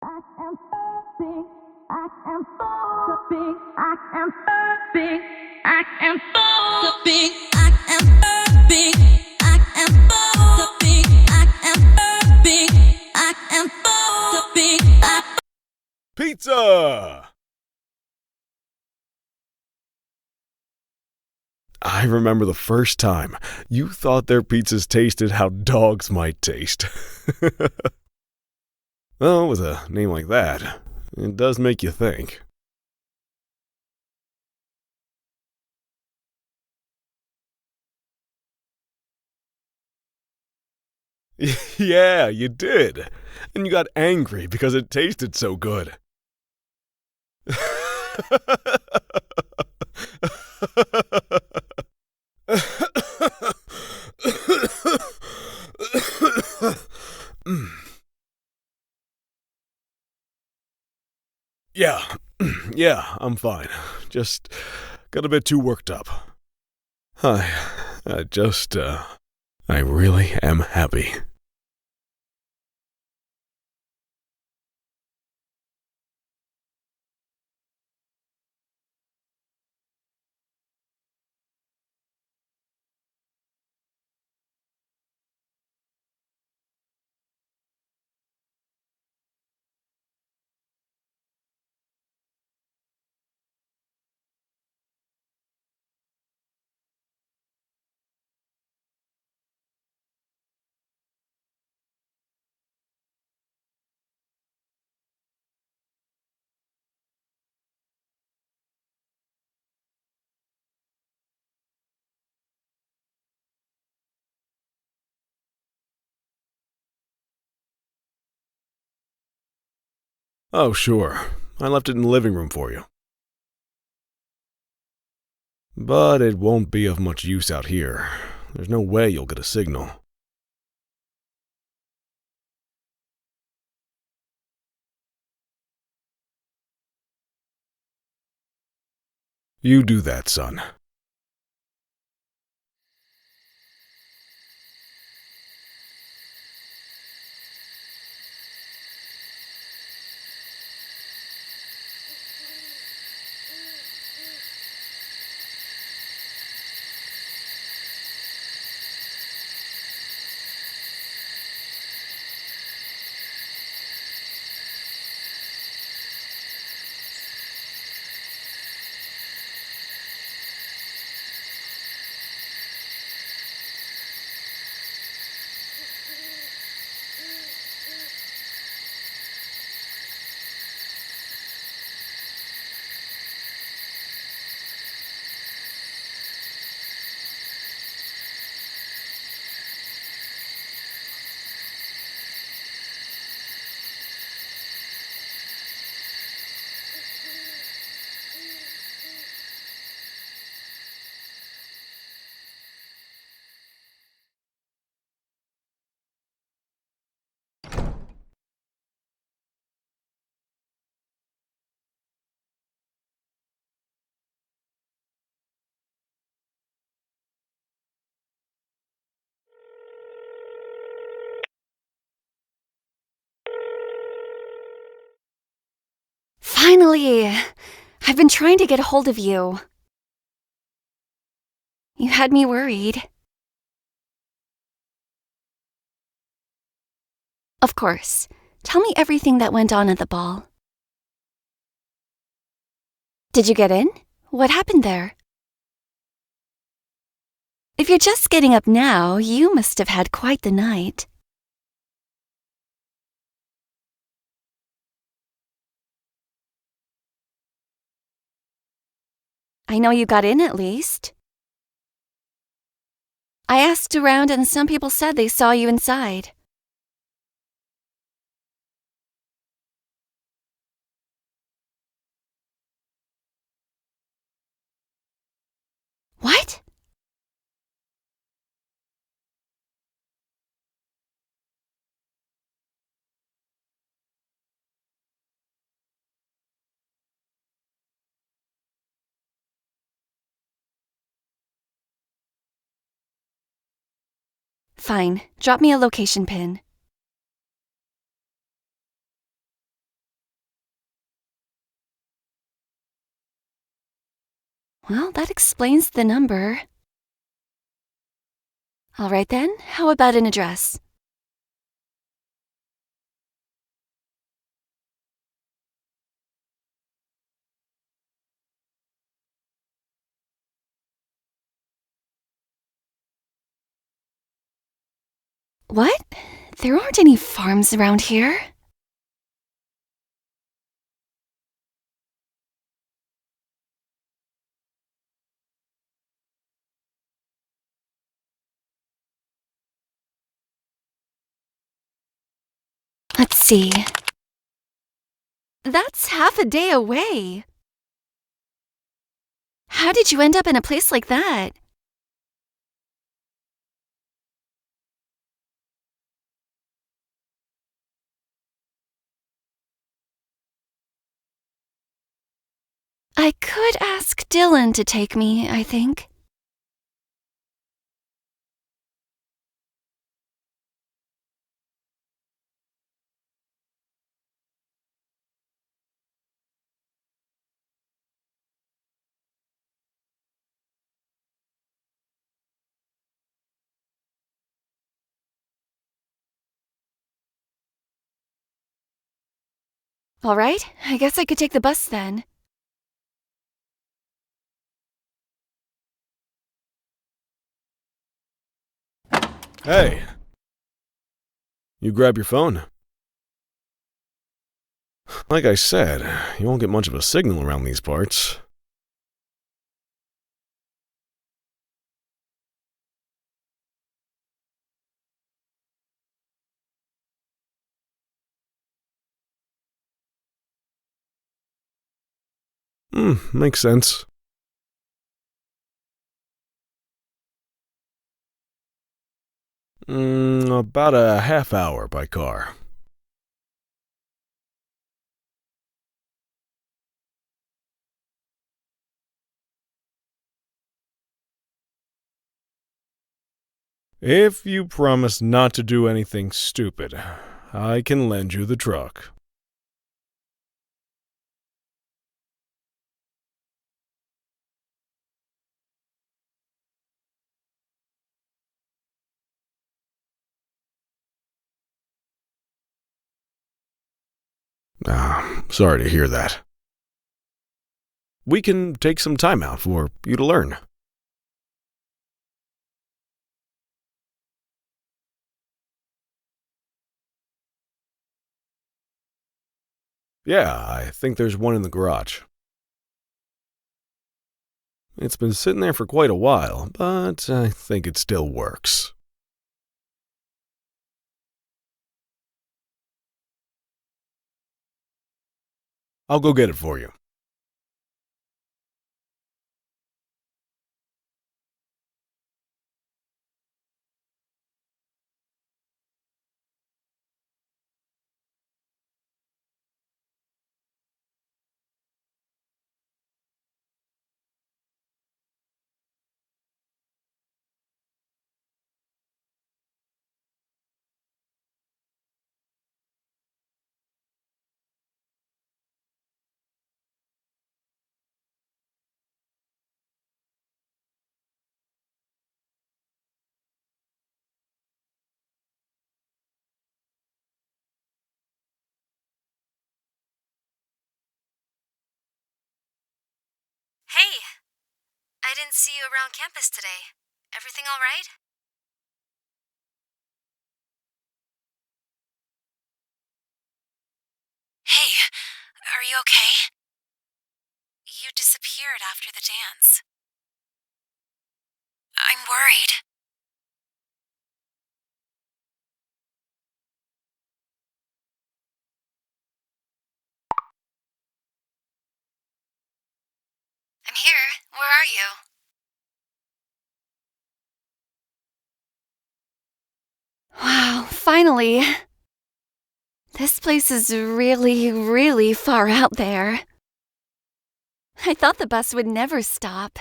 I am big. I am so big. I am big. I am so big. I am big. I am so big. I am big. I am so big. Pizza! I remember the first time you thought their pizzas tasted how dogs might taste. Well, with a name like that, it does make you think. Yeah, you did. And you got angry because it tasted so good. Yeah, I'm fine. Just got a bit too worked up. I really am happy. Oh, sure. I left it in the living room for you. But it won't be of much use out here. There's no way you'll get a signal. You do that, son. Finally! I've been trying to get a hold of you. You had me worried. Of course. Tell me everything that went on at the ball. Did you get in? What happened there? If you're just getting up now, you must have had quite the night. I know you got in at least. I asked around and some people said they saw you inside. What? Fine. Drop me a location pin. Well, that explains the number. All right then, how about an address? What? There aren't any farms around here. Let's see. That's half a day away. How did you end up in a place like that? I could ask Dylan to take me, I think. All right, I guess I could take the bus then. Hey. You grab your phone. Like I said, you won't get much of a signal around these parts. Makes sense. About a half hour by car. If you promise not to do anything stupid, I can lend you the truck. Sorry to hear that. We can take some time out for you to learn. Yeah, I think there's one in the garage. It's been sitting there for quite a while, but I think it still works. I'll go get it for you. Hey, I didn't see you around campus today. Everything all right? Hey, are you okay? You disappeared after the dance. I'm worried. I'm here. Where are you? Wow, finally. This place is really, really far out there. I thought the bus would never stop.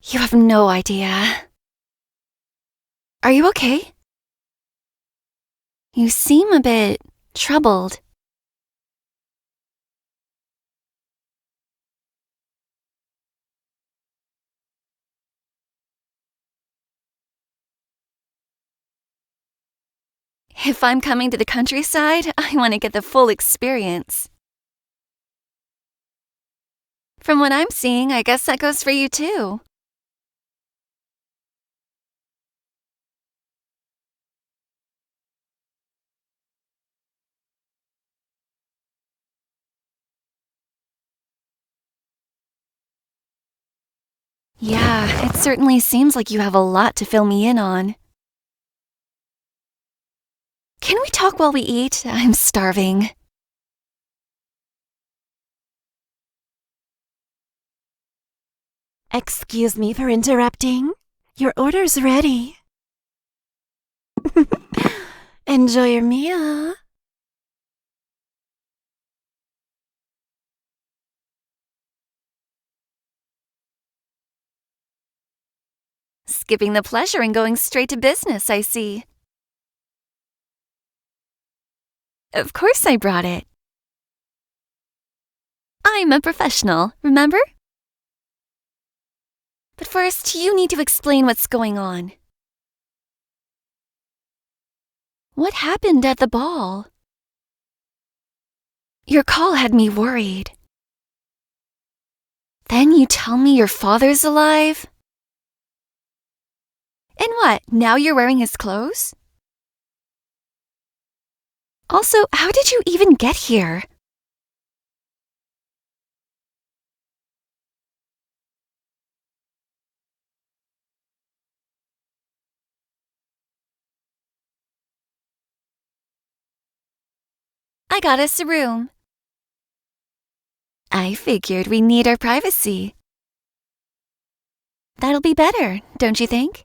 You have no idea. Are you okay? You seem a bit troubled. If I'm coming to the countryside, I want to get the full experience. From what I'm seeing, I guess that goes for you too. Yeah, it certainly seems like you have a lot to fill me in on. Can we talk while we eat? I'm starving. Excuse me for interrupting. Your order's ready. Enjoy your meal. Skipping the pleasure and going straight to business, I see. Of course I brought it. I'm a professional, remember? But first, you need to explain what's going on. What happened at the ball? Your call had me worried. Then you tell me your father's alive? And what, now you're wearing his clothes? Also, how did you even get here? I got us a room. I figured we need our privacy. That'll be better, don't you think?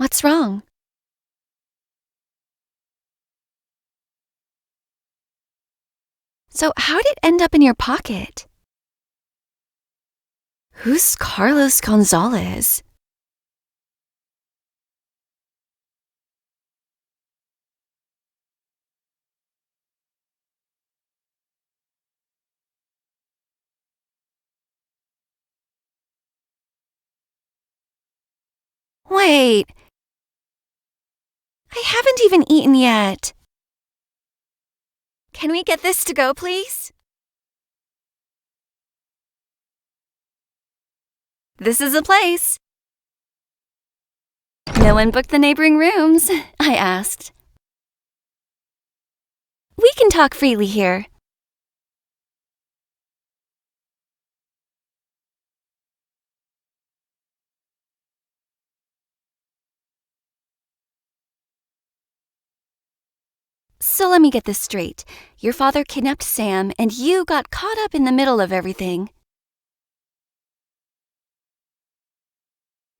What's wrong? So how did it end up in your pocket? Who's Carlos Gonzalez? Wait. I haven't even eaten yet. Can we get this to go, please? This is the place. No one booked the neighboring rooms, I asked. We can talk freely here. So let me get this straight. Your father kidnapped Sam, and you got caught up in the middle of everything.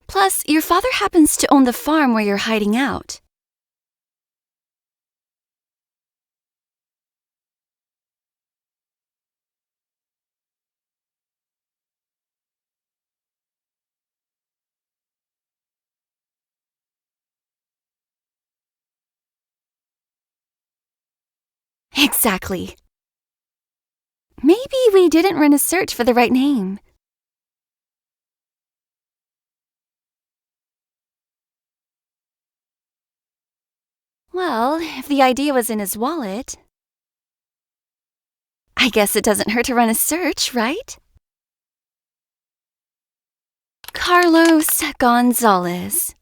Plus, your father happens to own the farm where you're hiding out. Exactly. Maybe we didn't run a search for the right name. Well, if the idea was in his wallet, I guess it doesn't hurt to run a search, right? Carlos Gonzalez.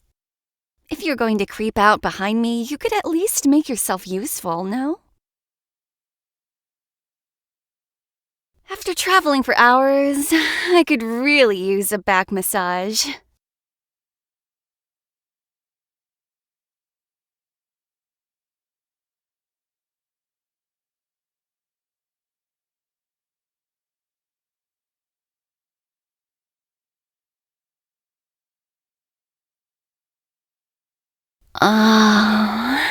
If you're going to creep out behind me, you could at least make yourself useful, no? After traveling for hours, I could really use a back massage. Oh,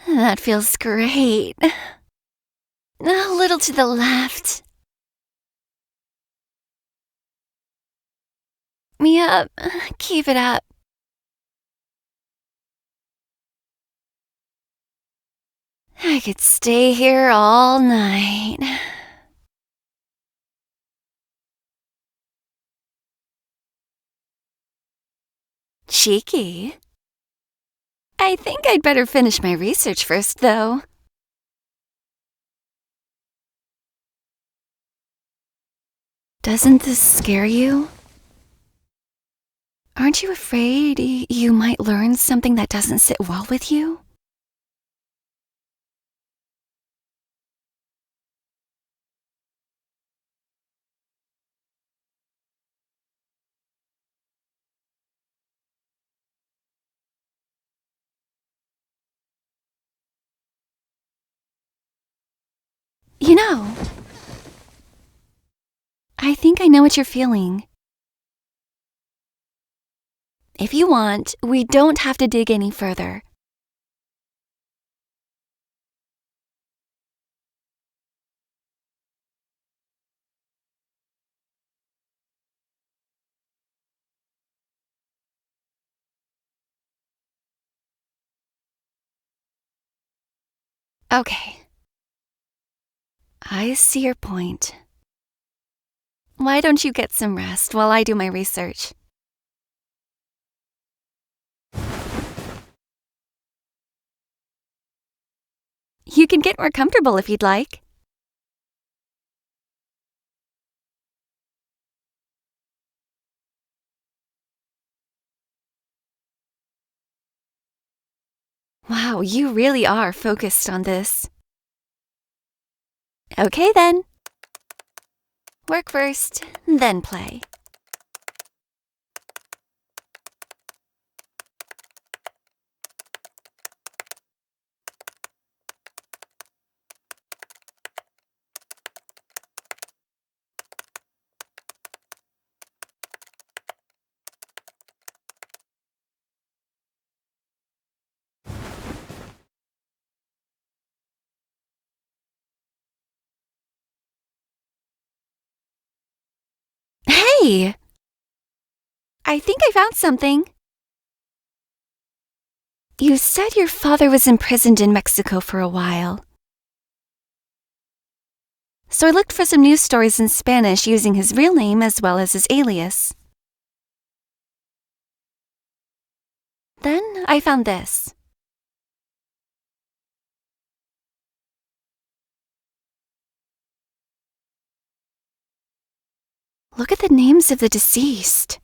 that feels great. A little to the left. Yep, keep it up. I could stay here all night. Cheeky. I think I'd better finish my research first, though. Doesn't this scare you? Aren't you afraid you might learn something that doesn't sit well with you? You know, I think I know what you're feeling. If you want, we don't have to dig any further. Okay. I see your point. Why don't you get some rest while I do my research? You can get more comfortable if you'd like. Wow, you really are focused on this. Okay then. Work first, then play. Hey! I think I found something. You said your father was imprisoned in Mexico for a while. So I looked for some news stories in Spanish using his real name as well as his alias. Then I found this. Look at the names of the deceased.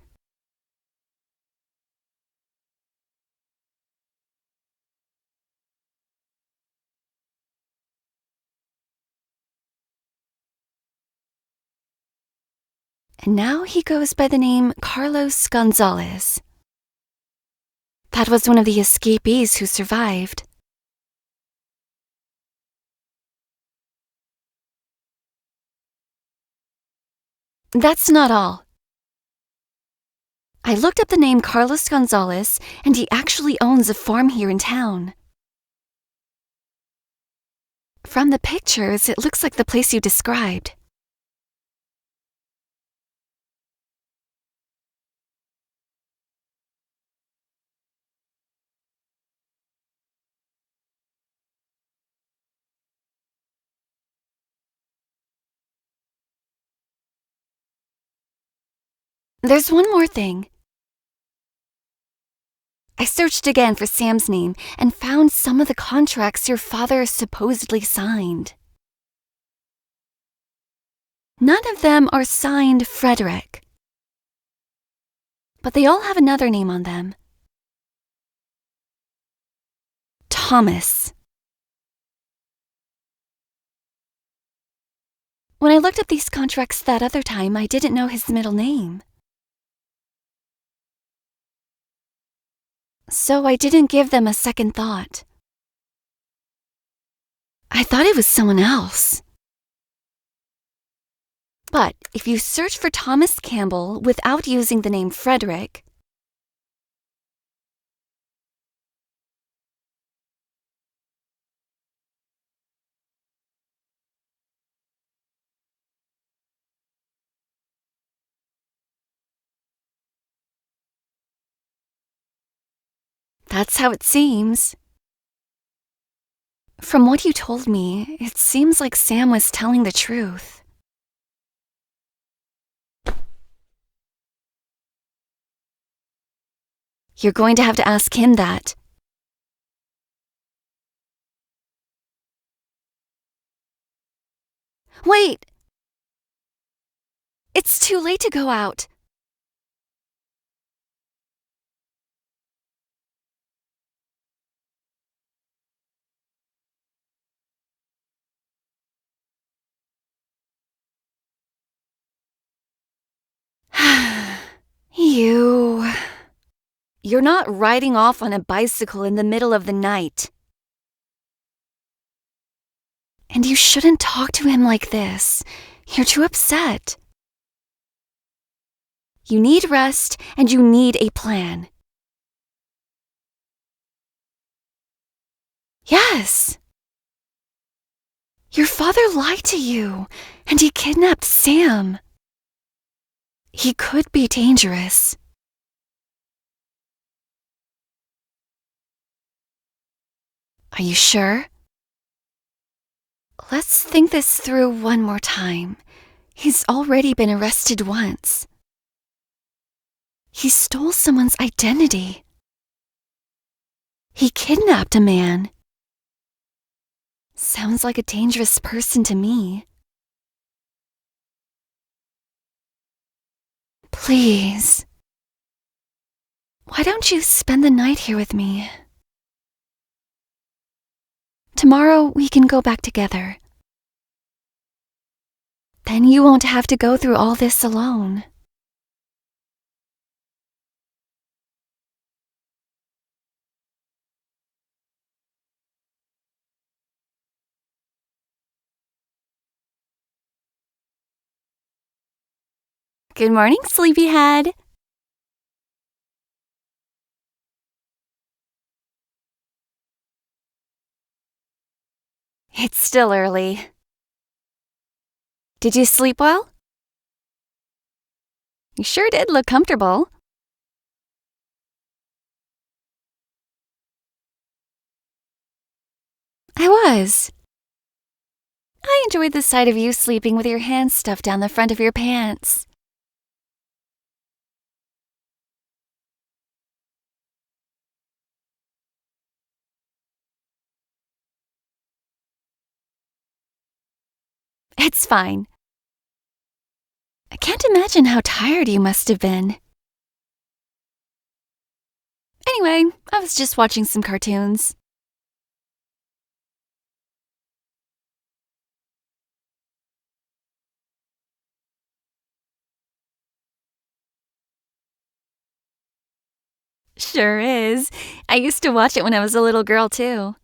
And now he goes by the name Carlos Gonzalez. That was one of the escapees who survived. That's not all. I looked up the name Carlos Gonzalez, and he actually owns a farm here in town. From the pictures, it looks like the place you described. There's one more thing. I searched again for Sam's name and found some of the contracts your father supposedly signed. None of them are signed Frederick, but they all have another name on them. Thomas. When I looked up these contracts that other time, I didn't know his middle name. So I didn't give them a second thought. I thought it was someone else. But if you search for Thomas Campbell without using the name Frederick, That's how it seems. From what you told me, it seems like Sam was telling the truth. You're going to have to ask him that. Wait! It's too late to go out. You're not riding off on a bicycle in the middle of the night. And you shouldn't talk to him like this. You're too upset. You need rest, and you need a plan. Yes. Your father lied to you, and he kidnapped Sam. He could be dangerous. Are you sure? Let's think this through one more time. He's already been arrested once. He stole someone's identity. He kidnapped a man. Sounds like a dangerous person to me. Please. Why don't you spend the night here with me? Tomorrow we can go back together. Then you won't have to go through all this alone. Good morning, sleepyhead. It's still early. Did you sleep well? You sure did look comfortable. I was. I enjoyed the sight of you sleeping with your hands stuffed down the front of your pants. It's fine. I can't imagine how tired you must have been. Anyway, I was just watching some cartoons. Sure is. I used to watch it when I was a little girl, too.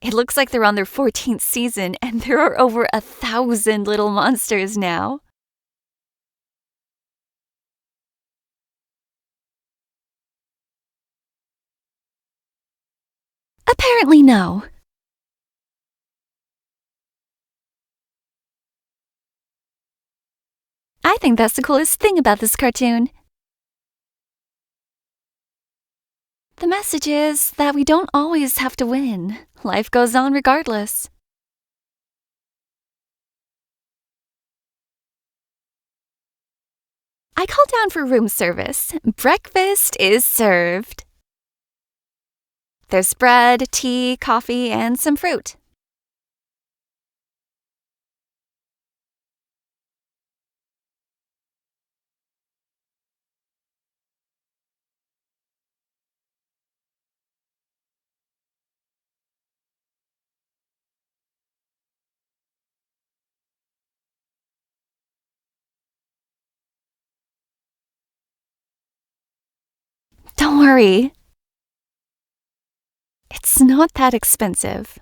It looks like they're on their 14th season, and there are over 1,000 little monsters now. Apparently, no. I think that's the coolest thing about this cartoon. The message is that we don't always have to win. Life goes on regardless. I called down for room service. Breakfast is served. There's bread, tea, coffee, and some fruit. Don't worry. It's not that expensive.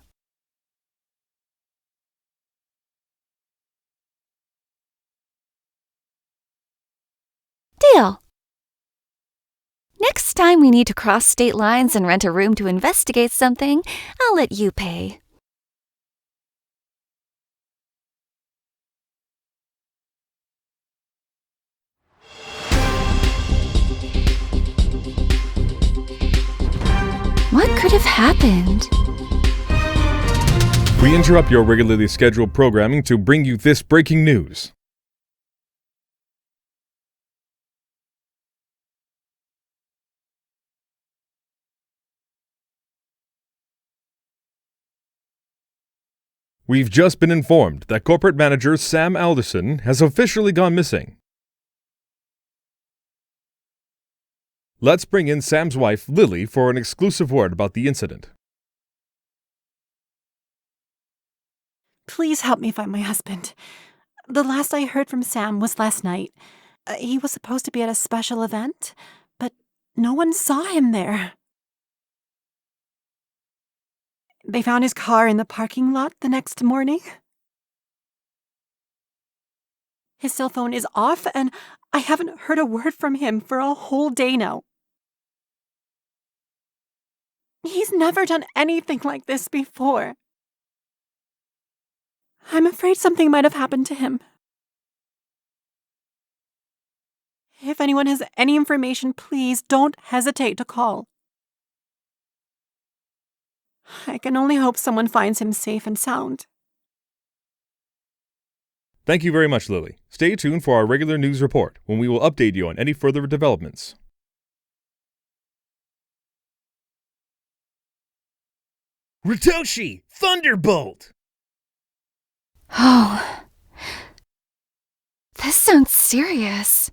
Deal. Next time we need to cross state lines and rent a room to investigate something, I'll let you pay. What could have happened? We interrupt your regularly scheduled programming to bring you this breaking news. We've just been informed that corporate manager Sam Alderson has officially gone missing. Let's bring in Sam's wife, Lily, for an exclusive word about the incident. Please help me find my husband. The last I heard from Sam was last night. He was supposed to be at a special event, but no one saw him there. They found his car in the parking lot the next morning. His cell phone is off, and I haven't heard a word from him for a whole day now. He's never done anything like this before. I'm afraid something might have happened to him. If anyone has any information, please don't hesitate to call. I can only hope someone finds him safe and sound. Thank you very much, Lily. Stay tuned for our regular news report, when we will update you on any further developments. Ritoshi! Thunderbolt! Oh. This sounds serious.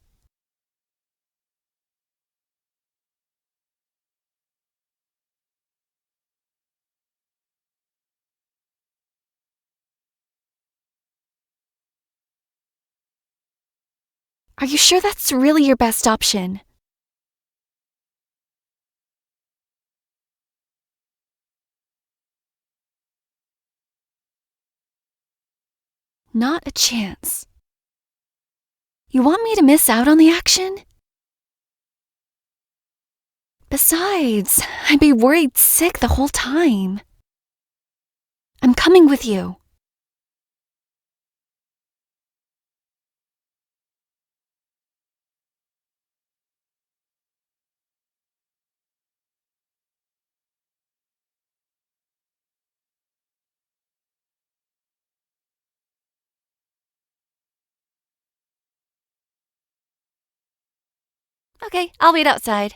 Are you sure that's really your best option? Not a chance. You want me to miss out on the action? Besides, I'd be worried sick the whole time. I'm coming with you. Okay, I'll wait outside.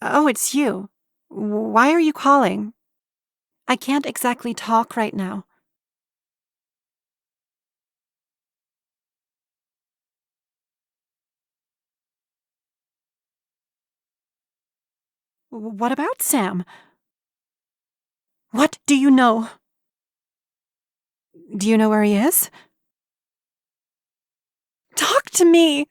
Oh, it's you. Why are you calling? I can't exactly talk right now. What about Sam? What do you know? Do you know where he is? Talk to me!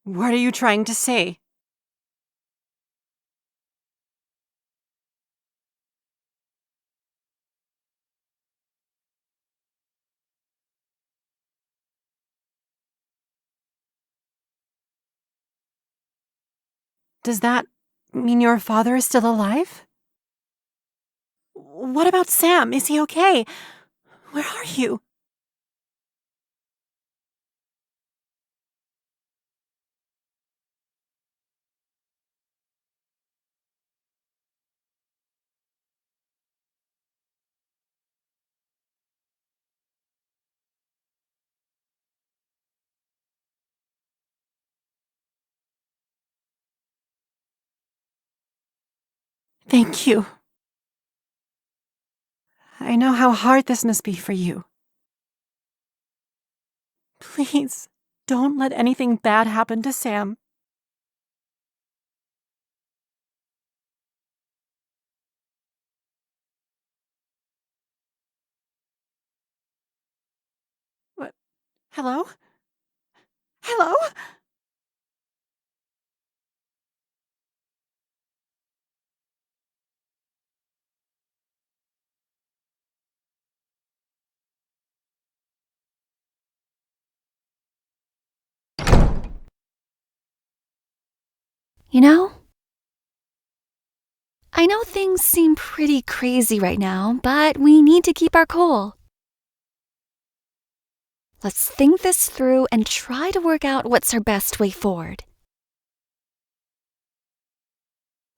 What are you trying to say? Does that mean your father is still alive? What about Sam? Is he okay? Where are you? Thank you. I know how hard this must be for you. Please, don't let anything bad happen to Sam. What? Hello? Hello? You know? I know things seem pretty crazy right now, but we need to keep our cool. Let's think this through and try to work out what's our best way forward.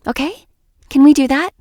Okay? Can we do that?